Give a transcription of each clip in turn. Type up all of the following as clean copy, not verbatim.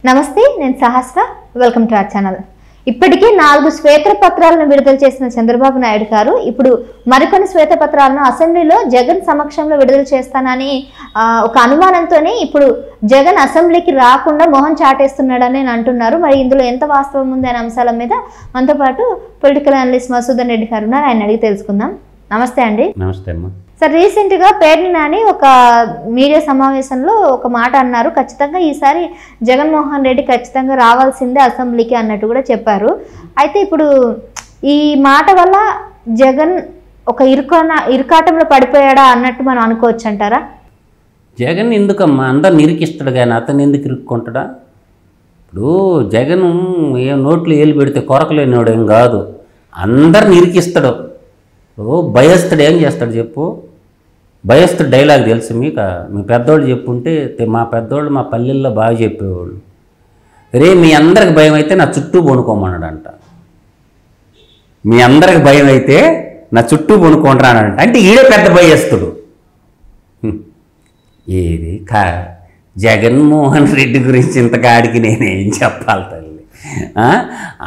నమస్తే, నేను Sahasra. Welcome to our channel. ఇప్పటికే 4 శ్వేతపత్రాలను విడుదల చేసిన చంద్రబాబు నాయుడు గారు ఇప్పుడు మరికొన్ని శ్వేతపత్రాలను అసెంబ్లీలో జగన్ సమక్షంలో విడుదల చేస్తానని ఒక అనుమానంతోనే ఇప్పుడు జగన్ అసెంబ్లీకి రాకుండా మొహం చాటేస్తున్నాడని అంటున్నారు. మరి ఇందులో ఎంత వాస్తవం ఉంది అనే అంశాల మీద మనతో పాటు పొలిటికల్ అనలిస్ట్ మసూదన్ రెడ్డి గారు ఉన్నారు. ఆయన అడిగి తెలుసుకుందాం. నమస్తే అండి. నమస్తే అమ్మా. సార్, రీసెంట్గా పేర్ని నాని ఒక మీడియా సమావేశంలో ఒక మాట అన్నారు. ఖచ్చితంగా ఈసారి జగన్మోహన్ రెడ్డి ఖచ్చితంగా రావాల్సిందే అసెంబ్లీకి అన్నట్టు కూడా చెప్పారు. అయితే ఇప్పుడు ఈ మాట వల్ల జగన్ ఒక ఇరుకాటంలో పడిపోయాడా అన్నట్టు మనం అనుకోవచ్చు అంటారా? జగన్ ఎందుకమ్మా అందరు నిరికిస్తాడు కానీ అతను ఎందుకు ఇరుక్కుంటాడా? ఇప్పుడు జగన్ ఏం నోట్లు ఏలు పెడితే కొరకలేనివాడు ఏం కాదు, అందరు నిరికిస్తాడు. భయస్తుడు ఏం చేస్తాడు చెప్పు? భయస్తుడు డైలాగ్ తెలుసు మీకు? మీ పెద్దోళ్ళు చెప్పుంటే, మా పెద్దోళ్ళు మా పల్లెల్లో బాగా చెప్పేవాళ్ళు. రే మీ అందరికి భయం అయితే నా చుట్టూ పొనుకోమన్నాడంట. మీ అందరికి భయం అయితే నా చుట్టూ పొనుకుంటానంట. అంటే ఈడే పెద్ద భయస్తుడు. ఏది జగన్మోహన్ రెడ్డి గురించి ఇంతకాడికి నేనేం చెప్పాలి తల్లి?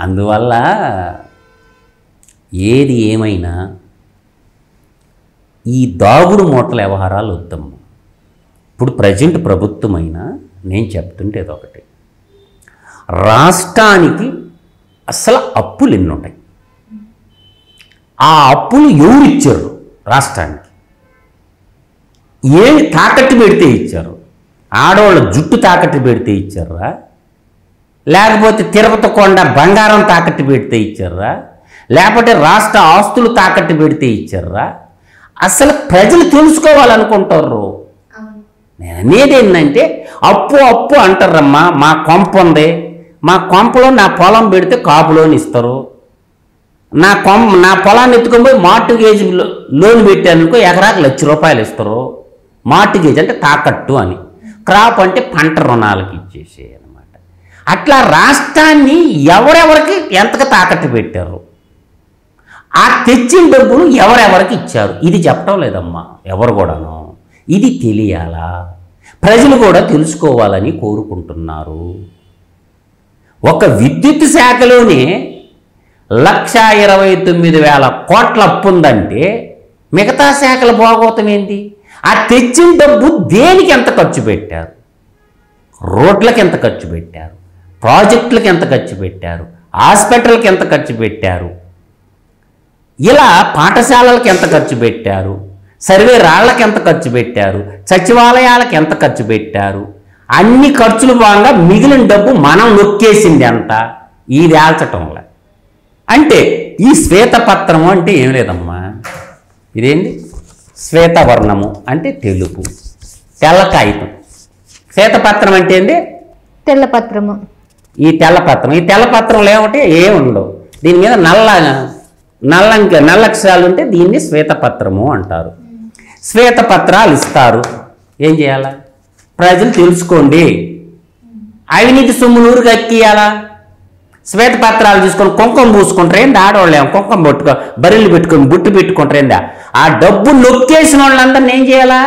అందువల్ల ఏది ఏమైనా ఈ దాగుడు మూటల వ్యవహారాలు వద్దమ్మ. ఇప్పుడు ప్రజెంట్ ప్రభుత్వమైనా నేను చెప్తుంటేది ఒకటి, రాష్ట్రానికి అసలు అప్పులు ఎన్ని ఉంటాయి, ఆ అప్పులు ఎవరు ఇచ్చారు రాష్ట్రానికి? ఏమి తాకట్టు పెడితే ఇచ్చారు? ఆడవాళ్ళ జుట్టు తాకట్టు పెడితే ఇచ్చారా? లేకపోతే తిరుపతి కొండ బంగారం తాకట్టు పెడితే ఇచ్చారా? లేకపోతే రాష్ట్ర ఆస్తులు తాకట్టు పెడితే ఇచ్చారా? అసలు ప్రజలు తెలుసుకోవాలనుకుంటారు. నేను అనేది ఏంటంటే, అప్పు అప్పు అంటారమ్మా. మా కొంప ఉంది, మా కొంపలో నా పొలం పెడితే కాపులోని ఇస్తారు. నా పొలాన్ని ఎత్తుకొని పోయి మార్టిగేజ్ లోన్ పెట్టానుకో ఎకరాకు ₹1,00,000 ఇస్తారు. మార్టిగేజ్ అంటే తాకట్టు అని, క్రాప్ అంటే పంట రుణాలకి ఇచ్చేసే అనమాట. అట్లా రాష్ట్రాన్ని ఎవరెవరికి ఎంతగా తాకట్టు పెట్టారు, ఆ తెచ్చిన డబ్బులు ఎవరెవరికి ఇచ్చారు, ఇది చెప్పడం లేదమ్మా ఎవరు కూడాను. ఇది తెలియాలా, ప్రజలు కూడా తెలుసుకోవాలని కోరుకుంటున్నారు. ఒక విద్యుత్ శాఖలోనే 1,29,000 కోట్ల అప్పు ఉందంటే మిగతా శాఖల భోగోతం ఏంటి? ఆ తెచ్చిన డబ్బు దేనికి ఎంత ఖర్చు పెట్టారు? రోడ్లకి ఎంత ఖర్చు పెట్టారు, ప్రాజెక్టులకు ఎంత ఖర్చు పెట్టారు, హాస్పిటల్కి ఎంత ఖర్చు పెట్టారు, ఇలా పాఠశాలలకు ఎంత ఖర్చు పెట్టారు, సర్వే రాళ్లకు ఎంత ఖర్చు పెట్టారు, సచివాలయాలకు ఎంత ఖర్చు పెట్టారు, అన్ని ఖర్చులు భాగంగా మిగిలిన డబ్బు మనం నొక్కేసింది ఎంత, ఇది ఆల్చటంలా. అంటే ఈ శ్వేతపత్రము అంటే ఏం లేదమ్మా, ఇదేంటి శ్వేతవర్ణము అంటే తెలుపు, తెల్ల కాగితం. శ్వేతపత్రం అంటే ఏంటి? తెల్లపత్రము. ఈ తెల్లపత్రంలో ఏమంటే ఏముండవు, దీని మీద నల్ల అక్షరాలు ఉంటే దీన్ని శ్వేతపత్రము అంటారు. శ్వేతపత్రాలు ఇస్తారు, ఏం చేయాలా? ప్రజలు తెలుసుకోండి. అవినీతి సొమ్ములు ఊరికి ఎక్కియాలా? శ్వేతపత్రాలు తీసుకొని కుంకుమ పూసుకుంటారు ఏంది? ఆడవాళ్ళు ఏమో కుంకుమ బరిలు పెట్టుకొని బుట్టు పెట్టుకుంటారు. ఆ డబ్బు నొక్కేసిన వాళ్ళందరినీ ఏం చేయాలా?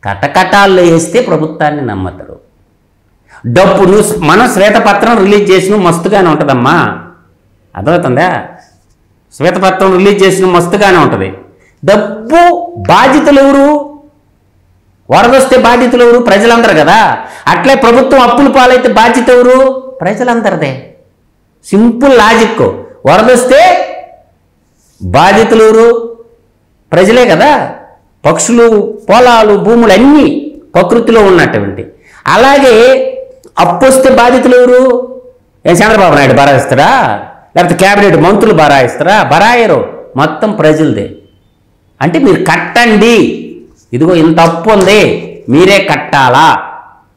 కటకటాల్లో వేస్తే ప్రభుత్వాన్ని నమ్మతారు. డబ్బు మనం శ్వేతపత్రం రిలీజ్ చేసిన మస్తుగానే ఉంటుందమ్మా, అర్థమవుతుందా? శ్వేతపత్రం రిలీజ్ చేసిన మస్తుగానే ఉంటుంది. డబ్బు బాధ్యతలు ఎవరు? వరదొస్తే బాధ్యతలు ఎవరు? ప్రజలందరూ కదా. అట్లే ప్రభుత్వం అప్పుల పాలైతే బాధ్యత ఎవరు? ప్రజలందరిదే. Simple logic. వరదొస్తే బాధ్యతలు ఎవరు? ప్రజలే కదా. పక్షులు, పొలాలు, భూములు అన్నీ ప్రకృతిలో ఉన్నటువంటి. అలాగే అప్పు వస్తే బాధ్యతలు ఎవరు? చంద్రబాబు నాయుడు బరాయిస్తాడా? లేకపోతే క్యాబినెట్ మంత్రులు బరాయిస్తారా? బరాయరు, మొత్తం ప్రజలదే. అంటే మీరు కట్టండి, ఇదిగో ఇంత అప్పు ఉంది మీరే కట్టాలా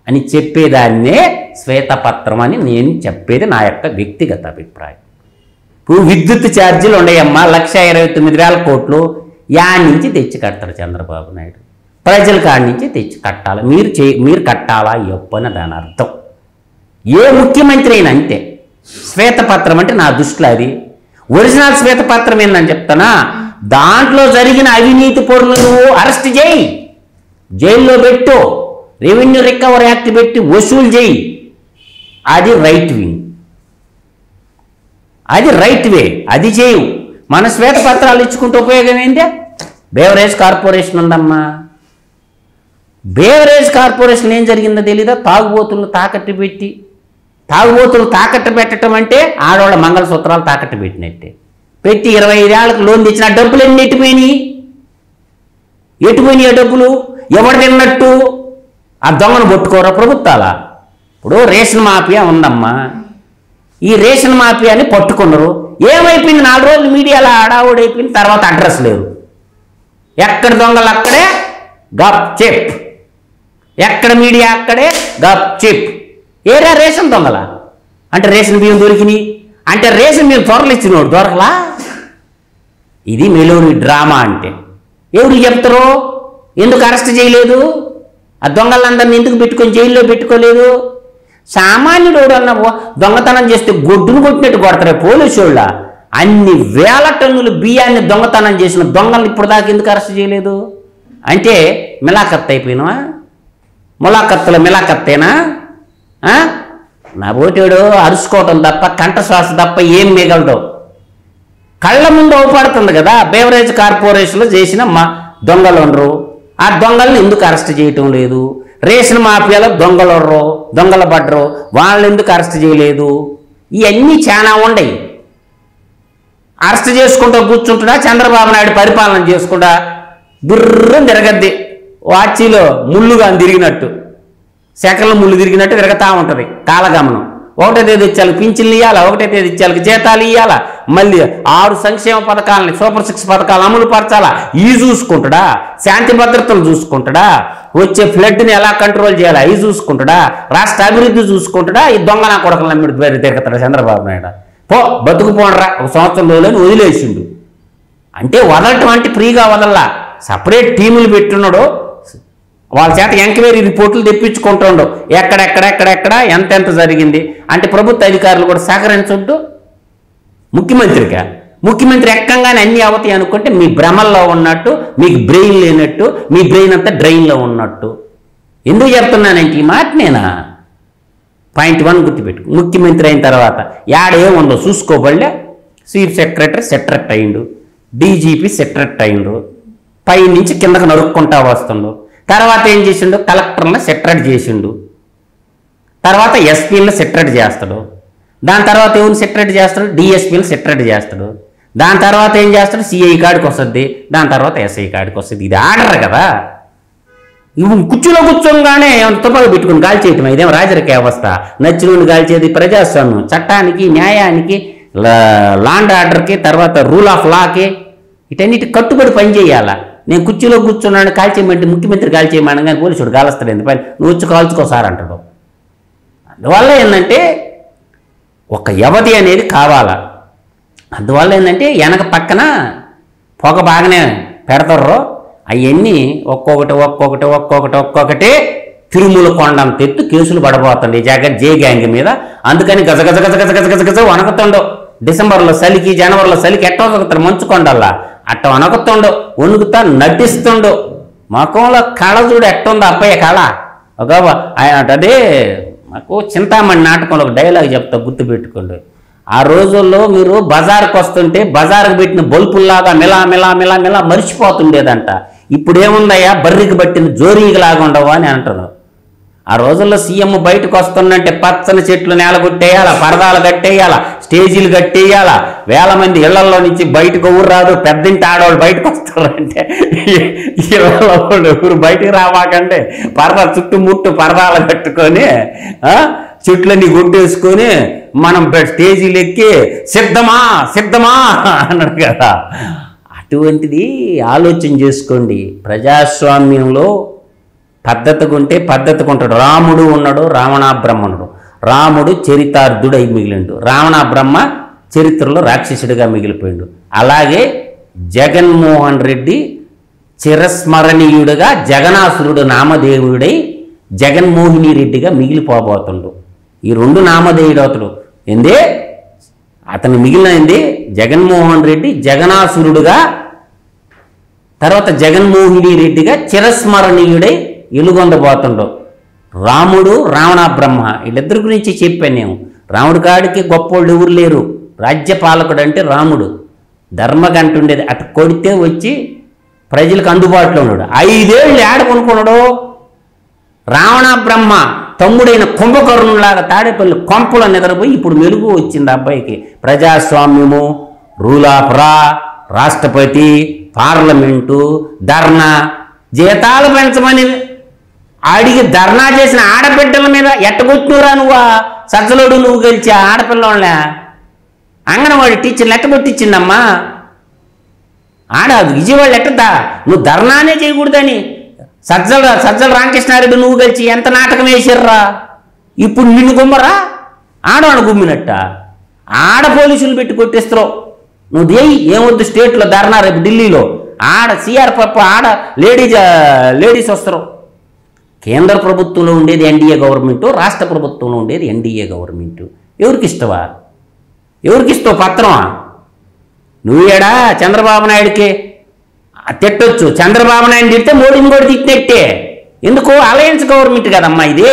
అని చెప్పేదాన్నే శ్వేతపత్రం అని నేను చెప్పేది నా యొక్క వ్యక్తిగత అభిప్రాయం. ఇప్పుడు విద్యుత్ ఛార్జీలు ఉన్నాయమ్మా, 1,29,000 కోట్లు యాడ్ నుంచి తెచ్చి కడతారు చంద్రబాబు నాయుడు. ప్రజల కాడి నుంచి తెచ్చి కట్టాలి, మీరు కట్టాలా ఈ అప్పు అని దాని అర్థం. ఏ ముఖ్యమంత్రి అయినా అంతే. శ్వేతపత్రం అంటే నా దృష్టిలో అది ఒరిజినల్ శ్వేతపత్రం ఏందని చెప్తానా? దాంట్లో జరిగిన అవినీతి పరులను అరెస్ట్ చేయి, జైల్లో పెట్టు, రెవెన్యూ రికవరీ యాక్ట్ పెట్టి వసూలు చేయి, అది రైట్ వింగ్, అది రైట్ వే, అది చేయు. మన శ్వేతపత్రాలు ఇచ్చుకుంటే ఉపయోగం ఏంటి? బేవరేజ్ కార్పొరేషన్ ఉందమ్మా. బేవరేజ్ కార్పొరేషన్ ఏం జరిగిందో తెలీదా? తాగుబోతులు తాకట్టు పెట్టడం అంటే ఆడవాళ్ళ మంగళసూత్రాలు తాకట్టు పెట్టినట్టే. పెట్టి 25 ఏళ్ళకి లోన్ తెచ్చిన డబ్బులు ఎన్ని ఎటుపోయినాయి? ఆ డబ్బులు ఎవరు తిన్నట్టు? ఆ దొంగను పట్టుకోరా ప్రభుత్వాలా? ఇప్పుడు రేషన్ మాఫియా ఉందమ్మా, ఈ రేషన్ మాఫియాని పట్టుకున్నారు. ఏమైపోయింది? 4 రోజులు మీడియాలో ఆడావుడైపోయింది. తర్వాత అడ్రస్ లేరు. ఎక్కడ దొంగలు అక్కడే గప్ చెప్, ఎక్కడ మీడియా అక్కడే గప్ చెప్. ఏరా రేషన్ దొంగలా? అంటే రేషన్ బియ్యం దొరికినాయి అంటే రేషన్ బియ్యం త్వరలు ఇచ్చినోడు దొరకలా. ఇది మెలోడీ డ్రామా అంటే. ఎవరు చెప్తారు? ఎందుకు అరెస్ట్ చేయలేదు? ఆ దొంగలందరినీ ఎందుకు పెట్టుకొని జైల్లో పెట్టుకోలేదు? సామాన్యుడు అన్న దొంగతనం చేస్తే గొడ్డును కొట్టినట్టు కొడతారే పోలీసు వాళ్ళ. అన్ని వేల టన్నులు బియ్యాన్ని దొంగతనం చేసిన దొంగలను ఇప్పుడు దాకా ఎందుకు అరెస్ట్ చేయలేదు? అంటే మిలాఖత్ అయిపోయినావా? ములాఖత్తులో మిలాఖత్తేనా? నా పోటీడు అరుచుకోవటం తప్ప కంఠశ్వాస తప్ప ఏం మిగలదు. కళ్ళ ముందు అవపడుతుంది కదా. బేవరేజ్ కార్పొరేషన్లో చేసిన దొంగలు ఉండరు. ఆ దొంగలను ఎందుకు అరెస్ట్ చేయటం లేదు? రేషన్ మాఫియాలో దొంగలు పడ్డరు, వాళ్ళని ఎందుకు అరెస్ట్ చేయలేదు? ఇవన్నీ చాలా ఉండయి. అరెస్ట్ చేసుకుంటూ కూర్చుంటున్నా చంద్రబాబు నాయుడు పరిపాలన చేసుకుంటా బుర్రం తిరగద్ది. వాచీలో ముళ్ళుగా తిరిగినట్టు, సెకన్లు ముళ్ళు తిరిగినట్టు తిరగతా ఉంటుంది కాలగమనం. ఒకటే తేదీ ఇచ్చాలి పింఛన్లు ఇవ్వాలా, ఒకటే తేదీ ఇచ్చాలి జీతాలు ఇవ్వాలా, మళ్ళీ 6 సంక్షేమ పథకాలని సూపర్ 6 పథకాలు అమలు పరచాలా. ఇవి చూసుకుంటాడా? శాంతి భద్రతలు చూసుకుంటాడా? వచ్చే ఫ్లడ్ని ఎలా కంట్రోల్ చేయాలా ఇవి చూసుకుంటాడా? రాష్ట్ర అభివృద్ధి చూసుకుంటాడా? ఈ దొంగ నా కొడుకులు నమ్మిడి తిరుగుతాడా చంద్రబాబు నాయుడు? బతుకు పోనరా, 1 సంవత్సరంలోనే వదిలేసిండు. అంటే వదలటం అంటే ఫ్రీగా వదల్లా, సపరేట్ టీములు పెట్టున్నాడు. వాళ్ళ చేత ఎంక్వైరీ రిపోర్టులు తెప్పించుకుంటుండో ఎక్కడెక్కడ ఎంతెంత జరిగింది అంటే ప్రభుత్వ అధికారులు కూడా సహకరించొద్దు ముఖ్యమంత్రి ఎక్కంగానే అన్ని అవతాయి అనుకుంటే మీ భ్రమల్లో ఉన్నట్టు, మీకు బ్రెయిన్ లేనట్టు, మీ బ్రెయిన్ అంతా డ్రైన్లో ఉన్నట్టు. ఎందుకు చెప్తున్నానంటే ఈ మాట నేనా? పాయింట్ 1 గుర్తుపెట్టు. ముఖ్యమంత్రి అయిన తర్వాత ఏముందో చూసుకోబడలే. చీఫ్ సెక్రటరీ సెట్రెట్ అయిండు, డీజీపీ సెట్రెట్ అయిండు, పై నుంచి కిందకు నరుక్కుంటా వస్తుండు. తర్వాత ఏం చేసిండు? కలెక్టర్లను సెట్రెట్ చేసిండు, తర్వాత ఎస్పీలను సెట్రెట్ చేస్తాడు, దాని తర్వాత ఎవరిని సెట్రెట్ చేస్తాడు? డిఎస్పీలను సెట్రెట్ చేస్తాడు, దాని తర్వాత ఏం చేస్తాడు? సిఐ కాడికి వస్తుంది, దాని తర్వాత ఎస్ఐ కాడికి వస్తుంది. ఇది ఆర్డర్ కదా. కుర్చీలో కూర్చోగానే తుపాకు పెట్టుకుని గాలి చేయటం ఇదేం రాజరిక వ్యవస్థ? నచ్చినోని గాలి చేది ప్రజాస్వామ్యం, చట్టానికి, న్యాయానికి, లాండ్ ఆర్డర్కి, తర్వాత రూల్ ఆఫ్ లాకి, వీటన్నిటి కట్టుబడి పనిచేయాలా. నేను కుర్చీలో కూర్చున్నాను కాల్చేయమంటే ముఖ్యమంత్రి కాల్చేయమని కానీ పోలీసుడు కాలుస్తాడు. ఎందుకు నువ్వు వచ్చి కాల్చుకోసారి అంటాడు. అందువల్ల ఏంటంటే ఒక వ్యవధి అనేది కావాలా. అందువల్ల ఏంటంటే వెనక పక్కన పొగ బాగానే పెడతారు. అవన్నీ ఒక్కొక్కటి తిరుమల కొండంత ఎత్తు కేసులు పడబోతుంది జే గ్యాంగ్ మీద. అందుకని గజ వణకుతుండో. డిసెంబర్లో చలికి, జనవరిలో చలికి ఎట్టో వణుకుతాడు మంచుకొండల్లా. అట్ట వణకుతుండో, వణుకుతా నటిస్తుండో. ముఖంలో కళ చూడు ఎట్టుందో అప్పయ్య కళ. ఒక ఆయన అదే మాకు చింతామణి నాటకంలో ఒక డైలాగ్ చెప్తా, గుర్తుపెట్టుకోండి. ఆ రోజుల్లో మీరు బజార్కి వస్తుంటే బజార్కి పెట్టిన బల్పుల్లాగా మిలా మరిచిపోతుండేదంట. ఇప్పుడేముందయ్యా బర్రికి పట్టిన జోరీలాగా ఉండవా అని అంటారు. ఆ రోజుల్లో సీఎం బయటకు వస్తుందంటే పచ్చని చెట్లు నేల కొట్టేయాలా, పరదాలు కట్టేయాలా, స్టేజీలు కట్టేయాలా, వేల మంది ఇళ్లలో నుంచి బయటకు ఊరు రాదు. పెద్దింటి ఆడవాళ్ళు బయటకు వస్తారంటే ఇళ్లలో ఊరు బయటికి రావాకంటే చుట్టుముట్టు పరదాలు కట్టుకొని చెట్లన్నీ గుడ్డేసుకొని మనం స్టేజీలు ఎక్కి సిద్ధమా అన్నాడు కదా. అటువంటిది ఆలోచన చేసుకోండి. ప్రజాస్వామ్యంలో పద్ధతిగా ఉంటే పద్ధతిగా ఉంటాడు. రాముడు ఉన్నాడు, రావణాబ్రహ్మణుడు. రాముడు చరితార్థుడై మిగిలిండు, రావణాబ్రహ్మ చరిత్రలో రాక్షసుడిగా మిగిలిపోయిండు. అలాగే జగన్మోహన్ రెడ్డి చిరస్మరణీయుడిగా జగనాసురుడు నామదేవుడై జగన్మోహిని రెడ్డిగా మిగిలిపోబోతుండు. ఈ 2 నామదేవుడవుతాడు. ఏంది అతను మిగిలినది జగన్మోహన్ రెడ్డి జగనాసురుడుగా, తర్వాత జగన్మోహిని రెడ్డిగా చిరస్మరణీయుడై ఎలుగొందబోతుండు. రాముడు రావణ బ్రహ్మ వీళ్ళిద్దరి గురించి చెప్పాను నేను. రాముడి కాడికి గొప్పోళ్ళు ఎవరు లేరు. రాజ్యపాలకుడు అంటే రాముడు. ధర్మగంట ఉండేది, అటు కొడితే వచ్చి ప్రజలకు అందుబాటులో ఉన్నాడు. 5 ఏళ్ళు ఏడ కొనుక్కున్నాడు. రావణ బ్రహ్మ తమ్ముడైన కుంభకర్ణులాగా తాడేపల్లి కొంపలో నిద్రపోయి ఇప్పుడు మెలుగు వచ్చింది అబ్బాయికి. ప్రజాస్వామ్యము, రూల్ ఆఫ్ లా, రాష్ట్రపతి, పార్లమెంటు, ధర్నా, జీతాలు పెంచమని అడిగి ధర్నా చేసిన ఆడబిడ్డల మీద ఎట్టగొట్టినరా నువ్వు? సజ్జలోడు నువ్వు గెలిచి ఆడపిల్లల అంగన్వాడి టీచర్లు ఎట్టగొట్టించిందమ్మా. విజయవాడ ఎట్టదా నువ్వు ధర్నానే చేయకూడదని సజ్జల రామకృష్ణారెడ్డి నువ్వు గెలిచి ఎంత నాటకం వేసిర్రా. ఇప్పుడు నిన్ను గుమ్మరా? ఆడవాడు గుమ్మినట్ట. ఆడ పోలీసులు పెట్టి కొట్టిస్తావు నువ్వు. ఏమొద్దు స్టేట్లో ధర్నా రేపు ఢిల్లీలో. ఆడ సిఆర్పిఎఫ్ ఆడ లేడీస్ వస్తారు. కేంద్ర ప్రభుత్వంలో ఉండేది ఎన్డీఏ గవర్నమెంటు, రాష్ట్ర ప్రభుత్వంలో ఉండేది ఎన్డీఏ గవర్నమెంటు. ఎవరికి ఇస్తావా? ఎవరికి ఇస్తావు పత్రమా? నువ్వు ఏడా చంద్రబాబు నాయుడికి తిట్టొచ్చు. చంద్రబాబు నాయుడు తిడితే మోడీని కూడా తిట్టినట్టే. ఎందుకు? అలయన్స్ గవర్నమెంట్ కదమ్మా ఇది,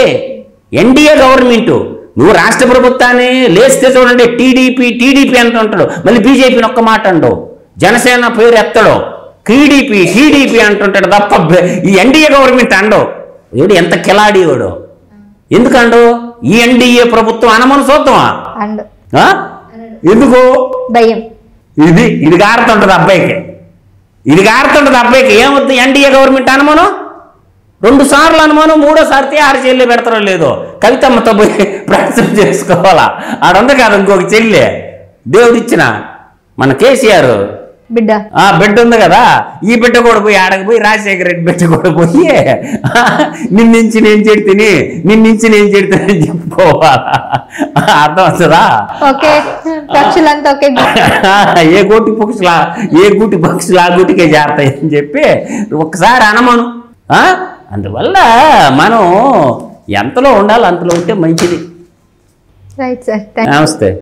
ఎన్డీఏ గవర్నమెంటు. నువ్వు రాష్ట్ర ప్రభుత్వాన్ని లేస్తే చూడండి టీడీపీ అంటుంటాడు, మళ్ళీ బీజేపీని ఒక్క మాట అండు, జనసేన పేరు ఎత్తడు, టీడీపీ అంటుంటాడు తప్ప ఈ ఎన్డీఏ గవర్నమెంట్ అండు. ఏడు ఎంత కిలాడి వాడు. ఎందుకండు? ఈ ఎన్డీఏ ప్రభుత్వం అనమని చూద్దామా? ఎందుకు? భయం. ఇది గారుతుంటది అబ్బాయికి. ఏమవుతుంది? ఎన్డీఏ గవర్నమెంట్ అనుమానం 2 సార్లు అనుమానం, 3వ సారి 6 చెల్లి పెడతారో లేదో కవితమ్మతో పోయి ప్రశ్న చేసుకోవాలా. ఆడంది కాదు ఇంకొక చెల్లి దేవుడిచ్చిన మన కేసీఆర్ బిడ్డ ఉంది కదా, ఈ బిడ్డ కూడా పోయి ఆడకపోయి రాజశేఖర రెడ్డి బిడ్డ కూడా పోయి నిన్నించి నేను చెడితేనే చెప్పుకోవాలా. అర్థం వస్తుందా? ఏ గూటి పక్షులు ఆ గూటికే చేరతాయి అని చెప్పి ఒక్కసారి అనమను. అందువల్ల మనం ఎంతలో ఉండాలి అంతలో ఉంటే మంచిది. రైట్ సార్, నమస్తే.